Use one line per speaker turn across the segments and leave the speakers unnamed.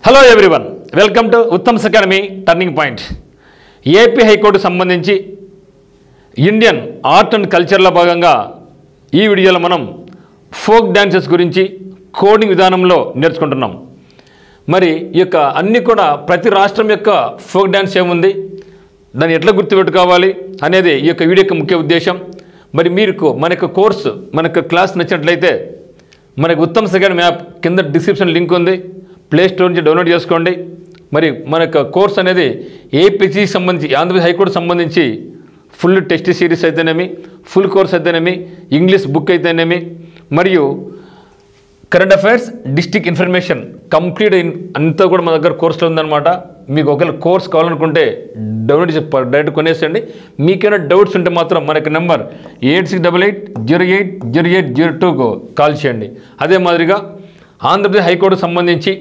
Hello everyone, welcome to Uttam's academy turning point. AP high court సంబంధించి Indian art and కల్చర్లో భాగంగా ఈ వీడియోలో మనం ఫోక్ డ్యాన్సెస్ గురించి కోడింగ్ విధానంలో నేర్చుకుంటున్నాం. మరి ఈ యొక్క అన్నీ కూడా ప్రతి రాష్ట్రం యొక్క ఫోక్ డ్యాన్స్ ఏముంది, దాన్ని ఎట్లా గుర్తుపెట్టుకోవాలి అనేది ఈ యొక్క వీడియో యొక్క ముఖ్య ఉద్దేశం. మరి మీకు మన యొక్క కోర్సు, మన యొక్క క్లాస్ నచ్చినట్లయితే మనకు ఉత్తమ్స్ అకాడమీ యాప్ కింద డిస్క్రిప్షన్ లింక్ ఉంది, ప్లే స్టోర్ నుంచి డౌన్లోడ్ చేసుకోండి. మరి మన యొక్క కోర్స్ అనేది ఏపీసీకి సంబంధించి, ఆంధ్రప్రదేశ్ హైకోర్టు సంబంధించి ఫుల్ టెస్ట్ సిరీస్ అయితేనేమి, ఫుల్ కోర్స్ అయితేనేమి, ఇంగ్లీష్ బుక్ అయితేనేమి, మరియు current affairs, district information complete అంతా కూడా మన దగ్గర కోర్సులో ఉందన్నమాట. మీకు ఒకవేళ కోర్స్ కావాలనుకుంటే డౌన్లోడ్ చేసి డైరెక్ట్ కొనేసండి. మీకైనా డౌట్స్ ఉంటే మాత్రం మనకి నెంబర్ 8688080802కు కాల్ చేయండి. అదే మాదిరిగా ఆంధ్రప్రదేశ్ హైకోర్టు సంబంధించి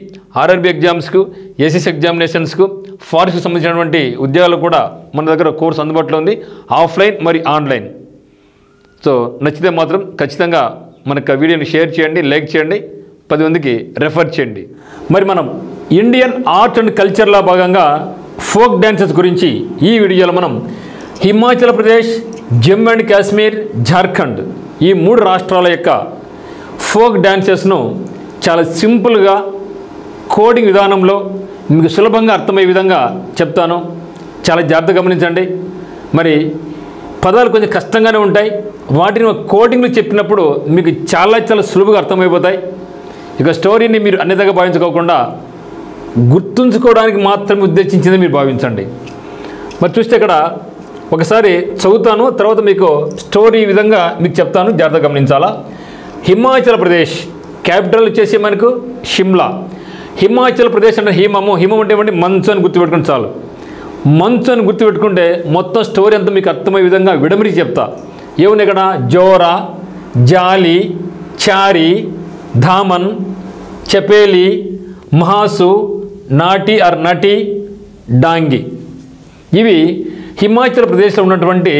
ఆర్ఆర్బీ ఎగ్జామ్స్కు, ఏసీసీ ఎగ్జామినేషన్స్కు, ఫారెస్ట్కి సంబంధించినటువంటి ఉద్యోగాలు కూడా మన దగ్గర కోర్సు అందుబాటులో ఉంది, ఆఫ్లైన్ మరి ఆన్లైన్. సో నచ్చితే మాత్రం ఖచ్చితంగా మనకు వీడియోని షేర్ చేయండి, లైక్ చేయండి, 10 మందికి రెఫర్ చేయండి. మరి మనం ఇండియన్ ఆర్ట్ అండ్ కల్చర్లో భాగంగా ఫోక్ డ్యాన్సెస్ గురించి ఈ వీడియోలో మనం హిమాచల్ ప్రదేశ్, జమ్మూ అండ్ కాశ్మీర్, జార్ఖండ్ ఈ 3 రాష్ట్రాల యొక్క ఫోక్ డ్యాన్సెస్ను చాలా సింపుల్గా కోడింగ్ విధానంలో మీకు సులభంగా అర్థమయ్యే విధంగా చెప్తాను. చాలా జాగ్రత్తగా గమనించండి. మరి పదాలు కొంచెం కష్టంగానే ఉంటాయి, వాటిని కోడింగ్లు చెప్పినప్పుడు మీకు చాలా సులువుగా అర్థమైపోతాయి. ఇక స్టోరీని మీరు అన్నితగా భావించుకోకుండా గుర్తుంచుకోవడానికి మాత్రమే ఉద్దేశించింది మీరు భావించండి. మరి చూస్తే ఇక్కడ ఒకసారి చదువుతాను, తర్వాత మీకు స్టోరీ విధంగా మీకు చెప్తాను, జాగ్రత్తగా గమనించాలా. హిమాచల్ ప్రదేశ్ క్యాపిటల్ వచ్చేసి మనకు షిమ్లా. హిమాచల్ ప్రదేశ్ అంటే హిమము అంటే ఏమంటే మంచు అని గుర్తుపెట్టుకుంటే చాలు. మంచు అని గుర్తుపెట్టుకుంటే మొత్తం స్టోరీ అంతా మీకు అర్థమయ్యే విధంగా విడమరించి చెప్తా. ఏముంది ఇక్కడ? జోరా, జాలి, చారి, ధామన్, చపేలి, మహాసు, నాటి ఆర్ నటి, డాంగి. ఇవి హిమాచల్ ప్రదేశ్లో ఉన్నటువంటి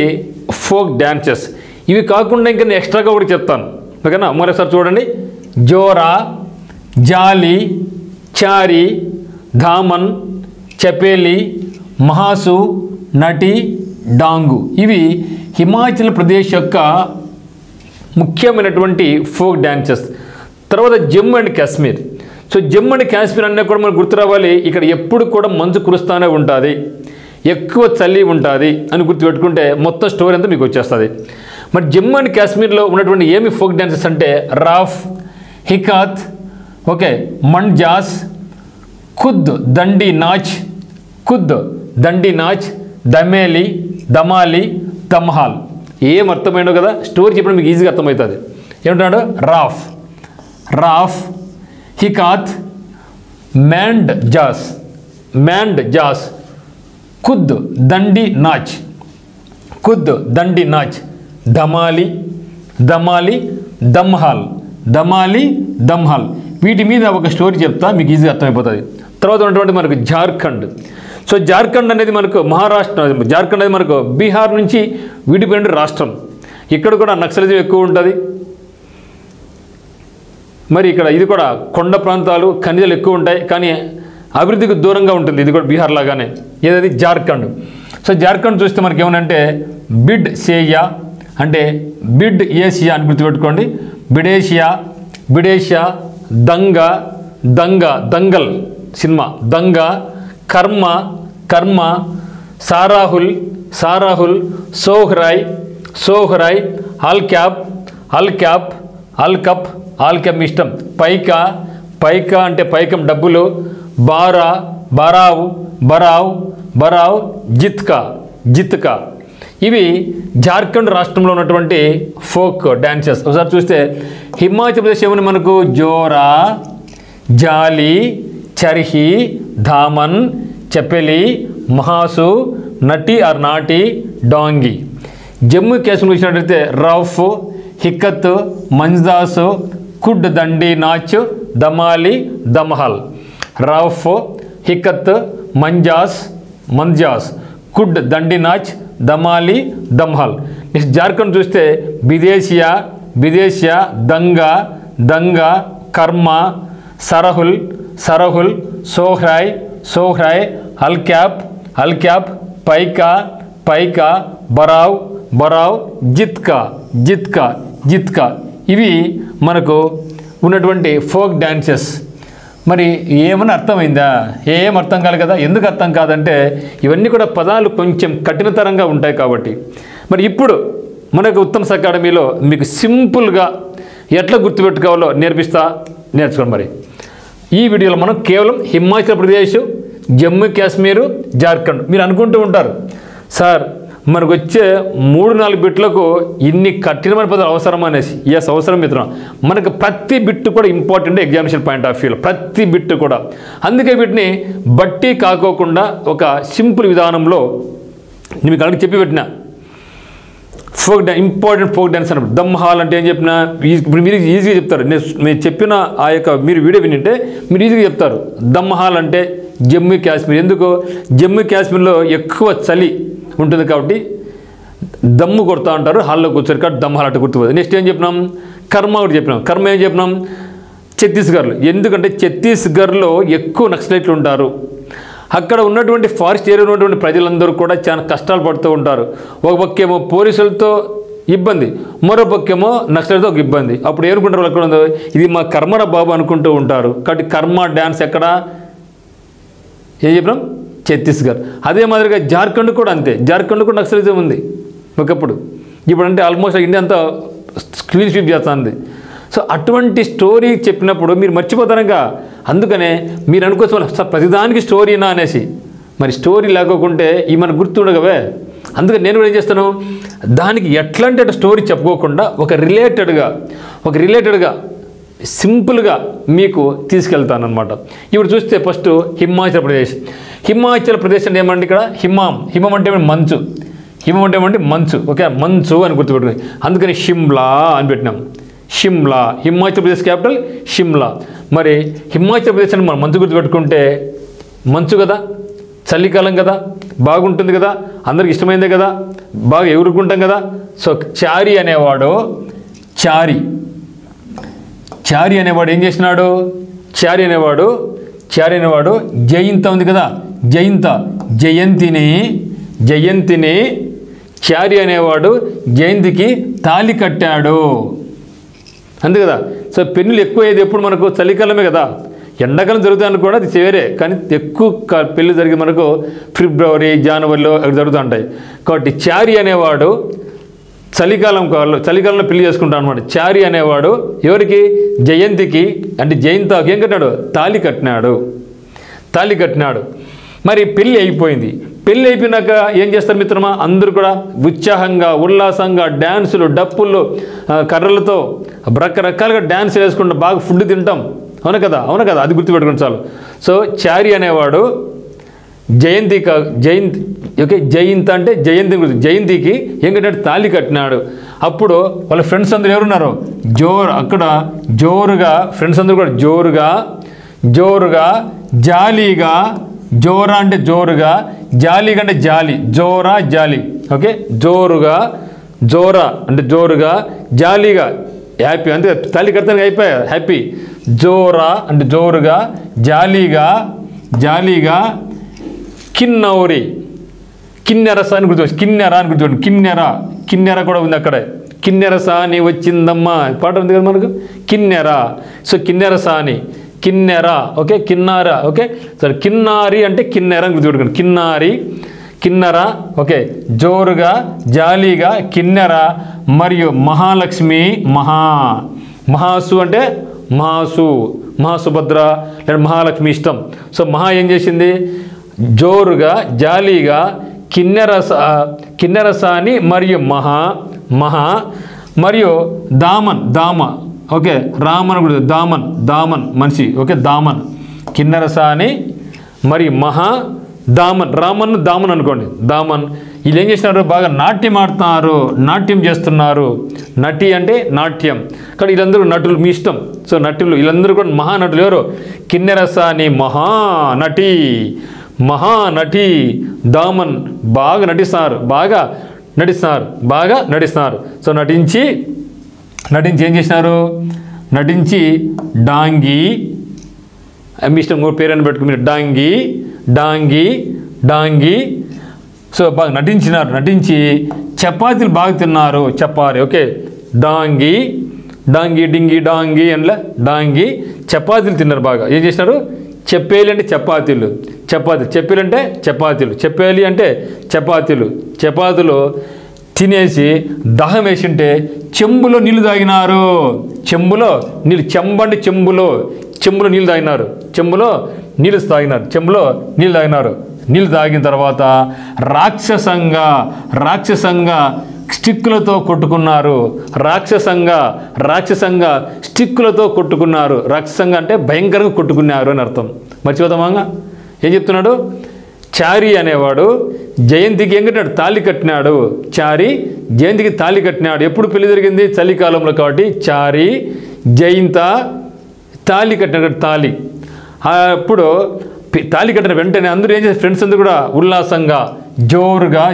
ఫోక్ డ్యాన్సెస్. ఇవి కాకుండా ఇంకా నేను ఎక్స్ట్రాగా కూడా చెప్తాను, ఓకేనా? మరోసారి చూడండి. జోరా, జాలి, చారి, ధామన్, చపేలి, మహాసు, నటి, డాంగు. ఇవి హిమాచల్ ప్రదేశ్ యొక్క ముఖ్యమైనటువంటి ఫోక్ డ్యాన్సెస్. తర్వాత Jammu and Kashmir. So Jammu and Kashmir అన్నీ కూడా మనకు గుర్తు రావాలి. ఇక్కడ ఎప్పుడు కూడా మంచు కురుస్తూనే ఉంటుంది, ఎక్కువ చలి ఉంటుంది అని గుర్తుపెట్టుకుంటే మొత్తం స్టోరీ అంతా మీకు వచ్చేస్తుంది. మరి జమ్మూ అండ్ కాశ్మీర్లో ఉన్నటువంటి ఏమి ఫోక్ డ్యాన్సెస్ అంటే రాఫ్, హికాత్, ఓకే, మండ్జాస్, ఖుద్ దండి నాచ్, ఖుద్ దండి నాచ్, దమేలి, దమాలి, దమ్హాల్. ఏం అర్థమైందో కదా, స్టోరీ చెప్పడం మీకు ఈజీగా అర్థమవుతుంది. ఏమంటున్నాడు? రాఫ్, రాఫ్, హికాత్, మ్యాండ్ జాస్, మ్యాండ్ జాస్, ఖుద్ దండి నాచ్, ఖుద్ దండి నాచ్, దమాలి, దమాలి, దమ్హాల్, దమాలి, దమ్హాల్. వీటి మీద ఒక స్టోరీ చెప్తా, మీకు ఈజీగా అర్థమైపోతుంది. తర్వాత ఉన్నటువంటి మనకు జార్ఖండ్. సో జార్ఖండ్ అనేది మనకు మహారాష్ట్ర, జార్ఖండ్ అనేది మనకు బీహార్ నుంచి విడిపోయిన రాష్ట్రం. ఇక్కడ కూడా నక్సలిజం ఎక్కువ ఉంటుంది. మరి ఇక్కడ ఇది కూడా కొండ ప్రాంతాలు, ఖనిజాలు ఎక్కువ ఉంటాయి, కానీ అభివృద్ధికి దూరంగా ఉంటుంది. ఇది కూడా బీహార్ లాగానే. ఏదది? జార్ఖండ్. సో జార్ఖండ్ చూస్తే మనకి ఏమనంటే బిడ్ సేయా అంటే బిడ్ ఏషియా అని గుర్తుపెట్టుకోండి. బిడేషియా, బిడేషియా, దంగ, దంగ, Dangal cinema, Danga, Karma, Karma, Sarhul, Sarhul, Sohrai, Sohrai, Alkap, Alkap, Alkap, Alkap ఇష్టం, పైకా, పైకా అంటే పైకం డబ్బులు, బారా, బరావ్, బరావ్, బరావ్, జిత్కా, జిత్కా. ఇవి జార్ఖండ్ రాష్ట్రంలో ఉన్నటువంటి ఫోక్ డ్యాన్సెస్. ఒకసారి చూస్తే హిమాచల్ ప్రదేశ్ ఏమని మనకు జోరా, జాలి, చర్హి, ధామన్, చపెలి, మహాసు, నటి ఆర్ నాటి, డాంగి. జమ్మూ కాశ్మీర్ వచ్చినట్లయితే రఫ్, హికత్, మంజ్దాస్, ఖుడ్ దండి నాచ్, దమాలి, దమ్హాల్. రఫ్, హికత్, మంజాస్, మంజాస్, ఖుడ్ దండి నాచ్, దమాలి, దమ్హాల్. నెక్స్ట్ జార్ఖండ్ చూస్తే విదేశియా, విదేశియా, దంగ, దంగ, కర్మ, సరహుల్, సరహుల్, సోహ్రాయ్ సోహ్రాయ్, అల్క్యాప్ అల్క్యాప్, పైకా పైకా, బరావ్ బరావ్, జిత్కా జిత్కా జిత్కా. ఇవి మనకు ఉన్నటువంటి ఫోక్ డాన్సెస్. మరి ఏమన్నా అర్థమైందా? ఏం అర్థం కాదు కదా. ఎందుకు అర్థం కాదంటే ఇవన్నీ కూడా పదాలు కొంచెం కఠినతరంగా ఉంటాయి కాబట్టి. మరి ఇప్పుడు మనకు ఉత్తమ్స్ అకాడమీలో మీకు సింపుల్గా ఎట్లా గుర్తుపెట్టుకోవాలో నేర్చుకోండి. మరి ఈ వీడియోలో మనం కేవలం హిమాచల్ ప్రదేశ్, జమ్మూ కాశ్మీరు, జార్ఖండ్. మీరు అనుకుంటూ ఉంటారు, సార్ మనకు వచ్చే 3-4 బిట్లకు ఇన్ని కఠినమైన పదాలు అవసరం అనేసి. ఎస్, అవసరం మిత్రం. మనకు ప్రతి బిట్టు కూడా ఇంపార్టెంట్ ఎగ్జామినేషన్ పాయింట్ ఆఫ్ వ్యూలో, ప్రతి బిట్టు కూడా. అందుకే వీటిని బట్టి కాకోకుండా ఒక సింపుల్ విధానంలో మీకు అక్కడికి చెప్పి పెట్టిన folk dance, important folk dance అన్నప్పుడు. దమ్ హాల్ అంటే ఏం చెప్పినా ఇప్పుడు మీరు ఈజీగా చెప్తారు. నేను చెప్పిన ఆ యొక్క మీరు వీడియో వింటే మీరు ఈజీగా చెప్తారు. దమ్ హాల్ అంటే జమ్మూ కాశ్మీర్. ఎందుకు? జమ్మూ కాశ్మీర్లో ఎక్కువ చలి ఉంటుంది కాబట్టి దమ్ము కొడతా ఉంటారు, హాల్లో కూర్చొని కాబట్టి దమ్ హాల్ అంటే గుర్తుపోతుంది. నెక్స్ట్ ఏం చెప్పినాం? కర్మ ఒకటి చెప్పినాం. కర్మ ఏం చెప్పినాం? ఛత్తీస్గఢ్లో. ఎందుకంటే ఛత్తీస్గఢ్లో ఎక్కువ నక్సలైట్లు ఉంటారు. అక్కడ ఉన్నటువంటి ఫారెస్ట్ ఏరియాలో ఉన్నటువంటి ప్రజలందరూ కూడా చాలా కష్టాలు పడుతూ ఉంటారు. ఒక పక్కేమో పోలీసులతో ఇబ్బంది, మరో పక్కేమో నక్సలైట్తో ఒక ఇబ్బంది. అప్పుడు ఏమనుకుంటారు? అక్కడ ఉందో ఇది మా కర్మరా బాబు అనుకుంటూ ఉంటారు. కాబట్టి కర్మ డ్యాన్స్ ఎక్కడ? ఏం చెప్పినాం? ఛత్తీస్గఢ్. అదే మాదిరిగా జార్ఖండ్ కూడా అంతే. జార్ఖండ్ కూడా నక్సలిజం ఉంది ఒకప్పుడు. ఇప్పుడు అంటే ఆల్మోస్ట్ ఇండియా అంతా క్లీన్ స్వీప్ చేస్తుంది. సో అటువంటి స్టోరీ చెప్పినప్పుడు మీరు మర్చిపోతారుగా. అందుకనే మీరు అనుకోవచ్చు సార్ ప్రతిదానికి స్టోరీనా అనేసి. మరి స్టోరీ లేకోకుంటే ఈ మనకు గుర్తుండగవే. అందుకని నేను కూడా ఏం చేస్తాను, దానికి ఎట్లాంటి స్టోరీ చెప్పుకోకుండా ఒక రిలేటెడ్గా సింపుల్గా మీకు తీసుకెళ్తాను అనమాట. ఇప్పుడు చూస్తే ఫస్ట్ హిమాచల్ ప్రదేశ్. హిమాచల్ ప్రదేశ్ అంటే ఏమంటే ఇక్కడ హిమం అంటే మంచు. హిమం అంటే ఏమంటే మంచు. ఓకే, మంచు అని గుర్తుపెట్టుకుని అందుకని షిమ్లా అని పెట్టినాం. షిమ్లా, హిమాచల్ ప్రదేశ్ క్యాపిటల్ షిమ్లా. మరి హిమాచల్ ప్రదేశ్ అని మనం మంచు గుర్తుపెట్టుకుంటే మంచు కదా, చలికాలం కదా, బాగుంటుంది కదా, అందరికి ఇష్టమైందే కదా, బాగా ఎగురుకుంటాం కదా. సో చారి అనేవాడు ఏం చేసినాడు? చారి అనేవాడు జయంత ఉంది కదా, జయంతిని చారి అనేవాడు జయంతికి తాళి కట్టాడు. అంతే కదా. సో పెళ్ళిళ్ళు ఎక్కువ అయ్యేది ఎప్పుడు మనకు? చలికాలమే కదా. ఎండాకాలం జరుగుతాయని కూడా అది వేరే, కానీ ఎక్కువ పెళ్ళి జరిగి మనకు ఫిబ్రవరి, జనవరిలో అక్కడ జరుగుతూ ఉంటాయి. కాబట్టి చారి అనేవాడు చలికాలంలో పెళ్లి చేసుకుంటాను అనమాట. చారి అనేవాడు ఎవరికి? జయంతికి, అంటే జయంతకి ఏం కట్టినాడు? తాళి కట్టినాడు. మరి పెళ్ళి అయిపోయింది. పెళ్ళి అయిపోయినాక ఏం చేస్తారు మిత్రమా? అందరూ కూడా ఉత్సాహంగా, ఉల్లాసంగా డ్యాన్సులు, డప్పులు, కర్రలతో రకరకాలుగా డ్యాన్స్ వేసుకుంటూ బాగా ఫుడ్ తింటాం. అవును కదా. అది గుర్తుపెట్టుకోండి చాలు. సో చారి అనేవాడు జయంత అంటే జయంతికి ఏం కట్టాడు? తాళి కట్టినాడు. అప్పుడు వాళ్ళ ఫ్రెండ్స్ అందరూ ఎవరున్నారు? అక్కడ ఫ్రెండ్స్ అందరూ కూడా జోరుగా జాలీగా, జోరా అంటే జోరుగా, జాలీగా అంటే జాలి, జాలి. ఓకే, జోరా అంటే జోరుగా, జాలీగా హ్యాపీ. అంతే, తాళి కడతానికి అయిపోయా హ్యాపీ. జోరా అంటే జోరుగా, జాలీగా కిన్నౌరి, కిన్నెరసాని గుర్తుపెట్టు. కిన్నెర కూడా ఉంది అక్కడే. కిన్నెరసాని వచ్చిందమ్మా పాట ఉంది కదా మనకు, కిన్నెర. సో కిన్నెర. ఓకే, కిన్నార. ఓకే, సరే. కిన్నారి అంటే కిన్నెర అని గుర్తుపెట్టుకోండి. కిన్నెర. ఓకే, జోరుగా, జాలీగా కిన్నెర. మరియు మహాలక్ష్మి, మహాసు అంటే మహాసుభద్ర లేదా మహాలక్ష్మి ఇష్టం. సో మహా ఏం చేసింది? జోరుగా, జాలీగా కిన్నెరసాని మరియు మహా మరియు దామ. ఓకే, రామన్ కూడా దామన్ మనిషి. ఓకే, దామన్. కిన్నెరసాని మరియు రామన్ దామన్ అనుకోండి. దామన్ వీళ్ళు ఏం చేసినారు? బాగా నాట్యం చేస్తున్నారు. నటి అంటే నాట్యం. కానీ వీళ్ళందరూ నటులు, మీ ఇష్టం. సో నటులు వీళ్ళందరూ కూడా మహానటులు. ఎవరు? కిన్నెరసాని మహానటి దామన్ బాగా నటిస్తున్నారు. సో నటించి ఏం చేసినారు? డాంగి మీ ఇష్టం మూడు పేరు పెట్టుకుని మీరు డాంగి డాంగి డాంగి. సో బాగా నటించినారు, నటించి చపాతీలు బాగా తిన్నారు, చపారి. ఓకే, డాంగి డాంగి డింగి డాంగి అనలా డాంగి చపాతీలు తిన్నారు బాగా. ఏం చేసినారు? చెప్పేలి అంటే చపాతీలు, చపాతీలు చెప్పేలి అంటే చపాతీలు, చెప్పేలి అంటే చపాతీలు. చపాతీలు తినేసి దాహం వేసింటే చెంబులో నీళ్ళు తాగినారు. చెంబులో నీళ్ళు, చెంబండి చెంబులో, చెంబులో నీళ్ళు తాగినారు, చెంబులో నీళ్ళు తాగినారు, చెంబులో నీళ్ళు తాగినారు. నీళ్ళు తాగిన తర్వాత రాక్షసంగా స్టిక్కులతో కొట్టుకున్నారు. రాక్షసంగా స్టిక్కులతో కొట్టుకున్నారు. రాక్షసంగా అంటే భయంకరంగా కొట్టుకున్నారు అని అర్థం. మర్చిపోతామాగా ఏం చెప్తున్నాడు? చారి అనేవాడు జయంతికి ఏం కట్టినాడు? తాళి కట్టినాడు. చారి జయంతికి తాళి కట్టినాడు. ఎప్పుడు పెళ్లి జరిగింది? చలికాలంలో. కాబట్టి చారి జయంత తాళి కట్టినాడు. తాళి అప్పుడు తాళి కట్టిన వెంటనే అందరూ ఏం చేస్తారు? ఫ్రెండ్స్ అందరూ కూడా ఉల్లాసంగా, జోరుగా,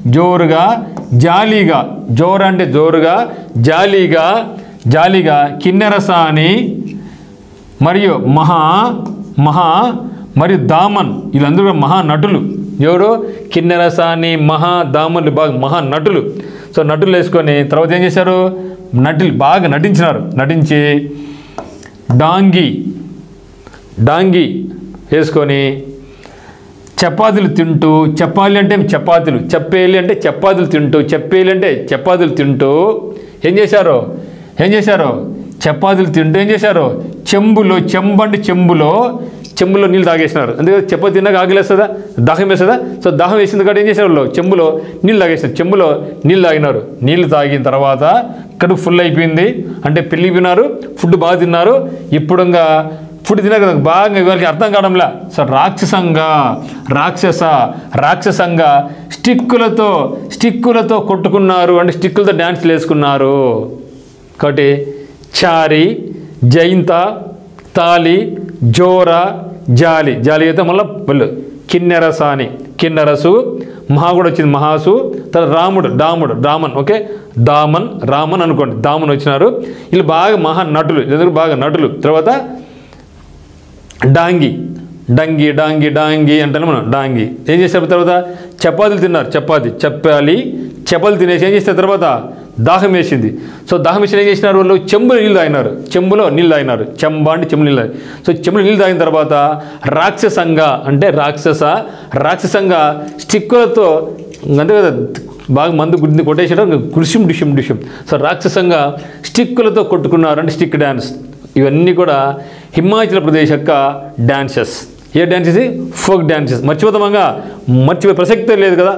జోరుగా, జాలీగా, జోరు అంటే జోరుగా, జాలీగా కిన్నెరసాని మరియు మరియు దామన్, వీళ్ళందరూ కూడా మహానటులు. ఎవరు? కిన్నెరసాని, దామన్లు బాగా మహానటులు. సో నటులు వేసుకొని తర్వాత ఏం చేశారు? బాగా నటించినారు. నటించి డాంగి వేసుకొని చపాతీలు తింటూ, చెప్పాలి అంటే చపాతీలు, చెప్పేలి అంటే చపాతీలు తింటూ, చెప్పేలి అంటే చపాతీలు తింటూ ఏం చేశారు? చపాతీలు తింటూ ఏం చేశారు? చెంబులో నీళ్ళు తాగేసినారు. అందుకే చపాతీ తిన్నాక ఆకలేస్తుందా? దాహం వేస్తుందా? సో దాహం వేసింది కాబట్టి ఏం చేశారు? వాళ్ళు చెంబులో నీళ్ళు తాగేసినారు. చెంబులో నీళ్ళు తాగినారు. నీళ్ళు తాగిన తర్వాత కడుపు ఫుల్ అయిపోయింది. అంటే పెళ్ళికి విన్నారు, ఫుడ్ బాగా తిన్నారు. ఇప్పుడు ఇంకా ఫుడ్ తినాక బాగా ఇవాళకి అర్థం కావడంలా. సో రాక్షసంగా స్టిక్కులతో కొట్టుకున్నారు. అంటే స్టిక్కులతో డ్యాన్స్లు వేసుకున్నారు. కాబట్టి చారి, జయంత, తాళి, జోరా, జాలి అయితే మళ్ళీ వెళ్ళు కిన్నెరసాని, కిన్నెరసు, మహా కూడా వచ్చింది, మహాసు. తర్వాత రామన్. ఓకే, రామన్ అనుకోండి, దామన్ వచ్చినారు. వీళ్ళు బాగా మహానటులు, వీళ్ళందరూ బాగా నటులు. తర్వాత డాంగి అంటాను మనం. డాంగి ఏం చేస్తారు? తర్వాత చపాతీలు తిన్నారు. చపాతీలు తినేసి ఏం చేస్తారు? తర్వాత దాహం వేసింది. సో దాహం వేసి ఏం చేసినారు? వాళ్ళు చెంబులో నీళ్ళు తాగినారు. చెంబా అంటే చెంబు నీళ్ళు తాగి. సో చెంబులో నీళ్ళు తాగిన తర్వాత రాక్షసంగా అంటే రాక్షసంగా స్టిక్కులతో, అంతే కదా, బాగా మందు గుడ్డిని కొట్టేసాడు, డిషం. సో రాక్షసంగా స్టిక్కులతో కొట్టుకున్నారు. అంటే స్టిక్ డ్యాన్స్. ఇవన్నీ కూడా హిమాచల్ ప్రదేశ్ యొక్క డ్యాన్సెస్. ఏ డ్యాన్స్ ఇది? Folk dances. మర్చిపోతామంగా, మర్చిపోయే ప్రసక్తే లేదు కదా.